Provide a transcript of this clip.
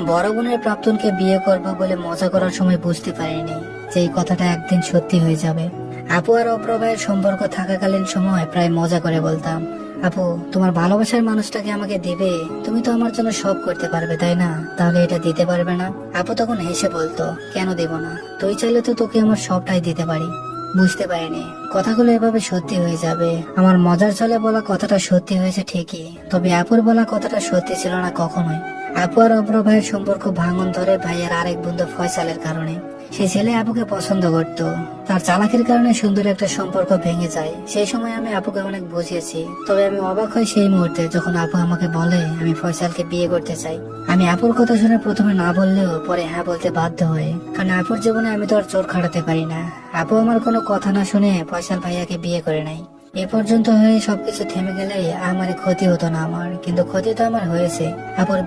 বড় বোনের প্রাক্তনকে বিয়ে করব বলে মজা করার সময় বুঝতে পারিনি যে এই কথাটা একদিন সত্যি হয়ে যাবে। আপু আর অপর ভাইয়ের সম্পর্ক থাকাকালীন সময় প্রায় মজা করে বলতাম, আপু তোমার ভালোবাসার মানুষটাকে আমাকে দিবে, তুমি তো আমার জন্য সব করতে পারবে তাই না, তাহলে এটা দিতে পারবে না? আপু তখন হেসে বলতো, কেন দেব না, তুই চাইলে তো তোকে আমার সবটাই দিতে পারি। বুঝতে পারিনি কথাগুলো এভাবে সত্যি হয়ে যাবে। আমার মজার ছলে বলা কথাটা সত্যি হয়েছে ঠিকই, তবে আপুর বলা কথাটা সত্যি ছিল না কখনোই। আপু আর অপর ভাইয়ের সম্পর্ক ভাঙন ধরে ভাইয়ের আরেক বন্ধু ফয়সালের কারণে। সে ছেলে আপুকে পছন্দ করত, তার চালাকির কারণে সুন্দর একটা সম্পর্ক ভেঙে যায়। সেই সময় আমি আপুকে অনেক বুঝিয়েছি, তবে আমি অবাক হই সেই মুহূর্তে যখন আপু আমাকে বলে আমি ফয়সালকে বিয়ে করতে চাই। আমি আপুর কথা শুনে প্রথমে না বললেও পরে হ্যাঁ বলতে বাধ্য হই, কারণ আপুর জীবনে আমি তো আর জোর খাটাতে পারি না। আপু আমার কোনো কথা না শুনে ফয়সাল ভাইয়াকে বিয়ে করে নাই। এ পর্যন্ত হয়ে সবকিছু থেমে গেলে আমার ক্ষতি হতো না, আমার কিন্তু ক্ষতি তো আমার হয়েছে। আপুর